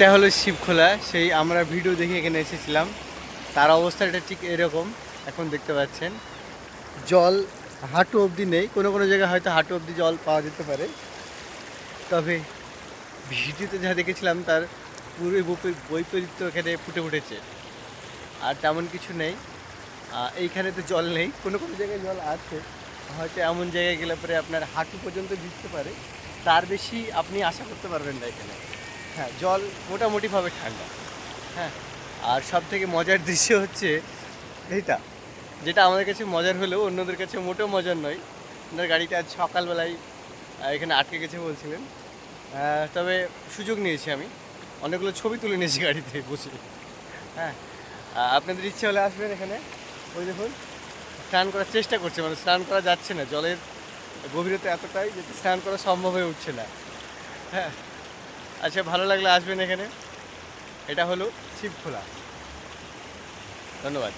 এটা হলো শিবখোলা, সেই আমরা ভিডিও দেখে এখানে এসেছিলাম। তার অবস্থাটা ঠিক এরকম এখন দেখতে পাচ্ছেন। জল হাঁটু অবধি নেই, কোনো কোনো জায়গায় হয়তো হাঁটু অবধি জল পাওয়া যেতে পারে, তবে ভিডিওতে যা দেখেছিলাম তার পুরো বৈপরীত্য এখানে ফুটে উঠেছে। আর তেমন কিছু নেই, এইখানে তো জল নেই, কোনো কোনো জায়গায় জল আছে, হয়তো এমন জায়গায় গেলে পরে আপনার হাঁটু পর্যন্ত ভিজতে পারে, তার বেশি আপনি আশা করতে পারবেন না এখানে। হ্যাঁ, জল মোটামুটিভাবে ঠান্ডা। হ্যাঁ, আর সব থেকে মজার দৃশ্য হচ্ছে এইটা, যেটা আমাদের কাছে মজার হলেও অন্যদের কাছে মোটেও মজার নয়। ওনার গাড়িতে আজ সকালবেলায় এখানে আটকে গেছে বলছিলেন। তবে সুযোগ নিয়েছি আমি, অনেকগুলো ছবি তুলে নিয়েছি গাড়িতে বসে। হ্যাঁ, আপনাদের ইচ্ছে হলে আসবেন এখানে। ওই দেখুন, স্নান করার চেষ্টা করছে, মানে স্নান করা যাচ্ছে না, জলের গভীরতা এতটাই যে স্নান করা সম্ভব হয়ে উঠছে না। হ্যাঁ, আচ্ছা, ভালো লাগলে আসবেন এখানে। এটা হলো শিবখোলা। ধন্যবাদ।